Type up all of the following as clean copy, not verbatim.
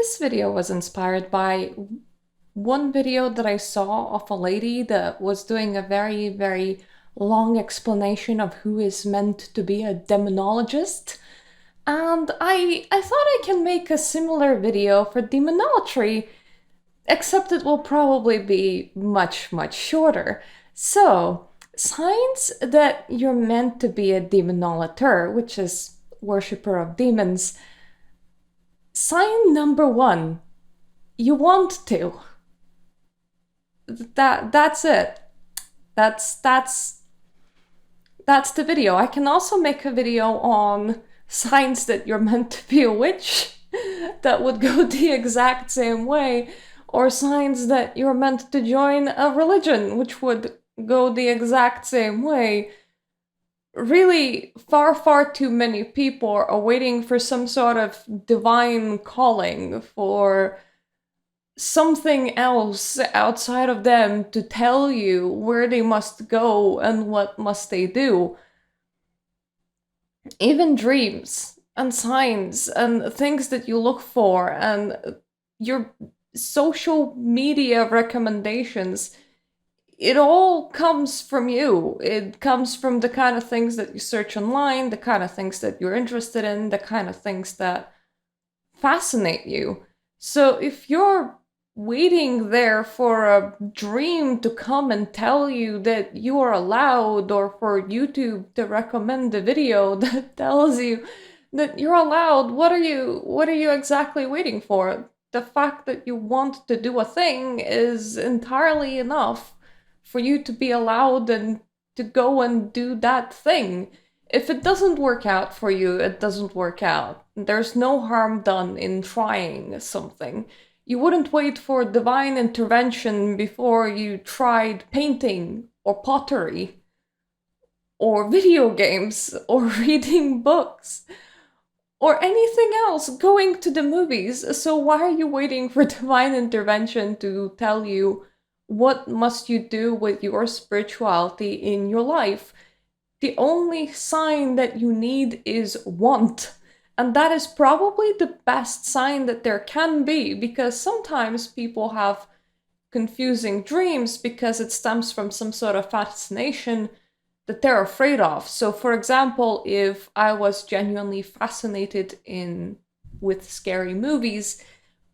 This video was inspired by one video that I saw of a lady that was doing a very long explanation of who is meant to be a demonologist. And I thought I can make a similar video for demonolatry, except it will probably be much shorter. So, signs that you're meant to be a demonolater, which is worshipper of demons. Sign number one, you want to. That's it. That's the video. I can also make a video on signs that you're meant to be a witch that would go the exact same way, or signs that you're meant to join a religion which would go the exact same way. Really, far too many people are waiting for some sort of divine calling, for something else outside of them to tell you where they must go and what must they do. Even dreams and signs and things that you look for and your social media recommendations, it all comes from you. It comes from the kind of things that you search online, the kind of things that you're interested in, the kind of things that fascinate you. So if you're waiting there for a dream to come and tell you that you are allowed, or for YouTube to recommend a video that tells you that you're allowed, what are you exactly waiting for? The fact that you want to do a thing is entirely enough for you to be allowed and to go and do that thing. If it doesn't work out for you, it doesn't work out. There's no harm done in trying something. You wouldn't wait for divine intervention before you tried painting or pottery or video games or reading books or anything else, going to the movies. So why are you waiting for divine intervention to tell you what must you do with your spirituality in your life? The only sign that you need is want. And that is probably the best sign that there can be, because sometimes people have confusing dreams because it stems from some sort of fascination that they're afraid of. So for example, if I was genuinely fascinated with scary movies,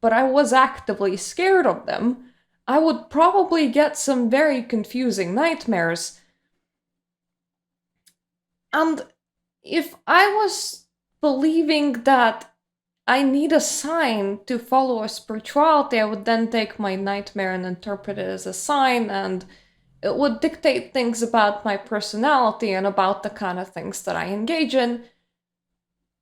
but I was actively scared of them, I would probably get some very confusing nightmares. And if I was believing that I need a sign to follow a spirituality, I would then take my nightmare and interpret it as a sign, and it would dictate things about my personality and about the kind of things that I engage in.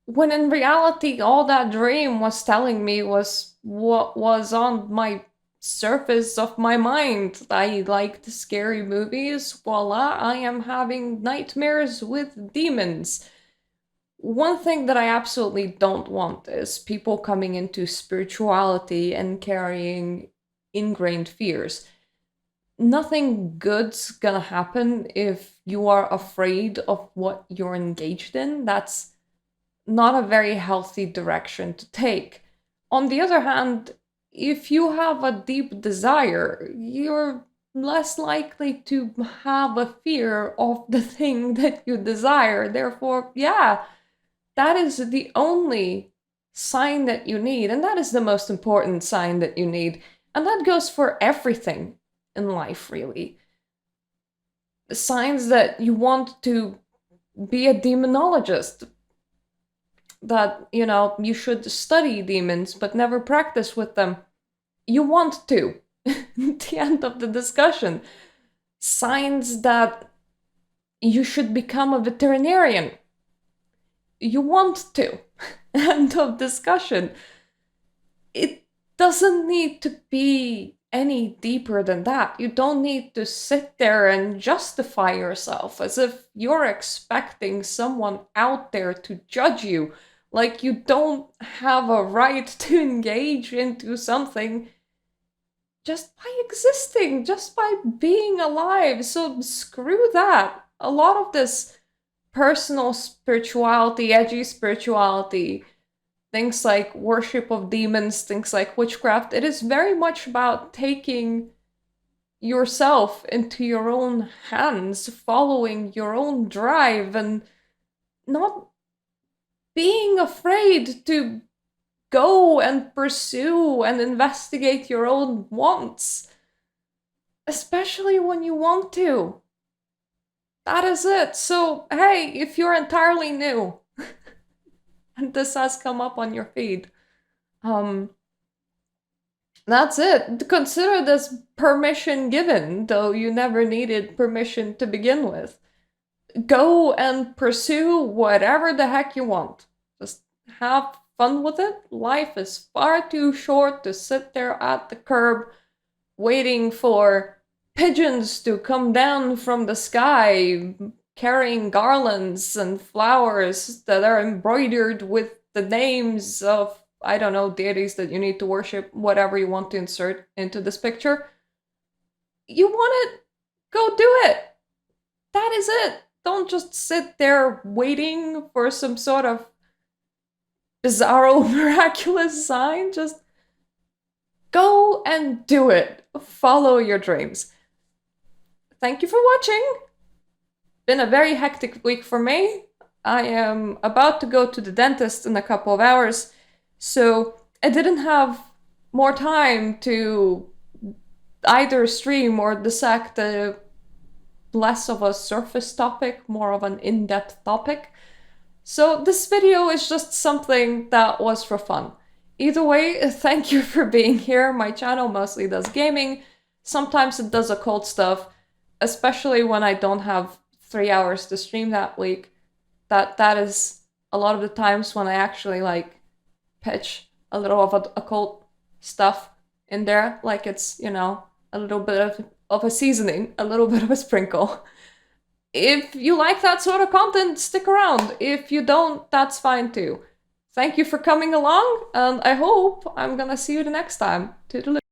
When in reality, all that dream was telling me was what was on my surface of my mind. I liked scary movies. Voila, I am having nightmares with demons. One thing that I absolutely don't want is people coming into spirituality and carrying ingrained fears. Nothing good's gonna happen if you are afraid of what you're engaged in. That's not a very healthy direction to take. On the other hand, if you have a deep desire, you're less likely to have a fear of the thing that you desire. Therefore, yeah, that is the only sign that you need, and that is the most important sign that you need. And that goes for everything in life, really. Signs that you want to be a demonologist, that, you should study demons but never practice with them. You want to. The end of the discussion. Signs that you should become a veterinarian. You want to. End of discussion. It doesn't need to be any deeper than that. You don't need to sit there and justify yourself as if you're expecting someone out there to judge you. Like you don't have a right to engage into something just by existing, just by being alive. So screw that. A lot of this personal spirituality, edgy spirituality, things like worship of demons, things like witchcraft. It is very much about taking yourself into your own hands, following your own drive, and not being afraid to go and pursue and investigate your own wants, especially when you want to. That is it. So, hey, if you're entirely new and this has come up on your feed, that's it. Consider this permission given, though you never needed permission to begin with. Go and pursue whatever the heck you want. Just have fun with it. Life is far too short to sit there at the curb waiting for pigeons to come down from the sky carrying garlands and flowers that are embroidered with the names of, I don't know, deities that you need to worship, whatever you want to insert into this picture. You want it? Go do it. That is it. Don't just sit there waiting for some sort of bizarro miraculous sign. Just go and do it. Follow your dreams. Thank you for watching. Been a very hectic week for me. I am about to go to the dentist in a couple of hours, so I didn't have more time to either stream or dissect a less of a surface topic, more of an in-depth topic. So this video is just something that was for fun. Either way, thank you for being here. My channel mostly does gaming. Sometimes it does occult stuff, especially when I don't have 3 hours to stream that week. That is a lot of the times when I actually like pitch a little of occult stuff in there, like it's, you know, a little bit of a seasoning, a little bit of a sprinkle. If you like that sort of content, stick around. If you don't, that's fine too. Thank you for coming along, and I hope I'm gonna see you the next time. Toodaloo.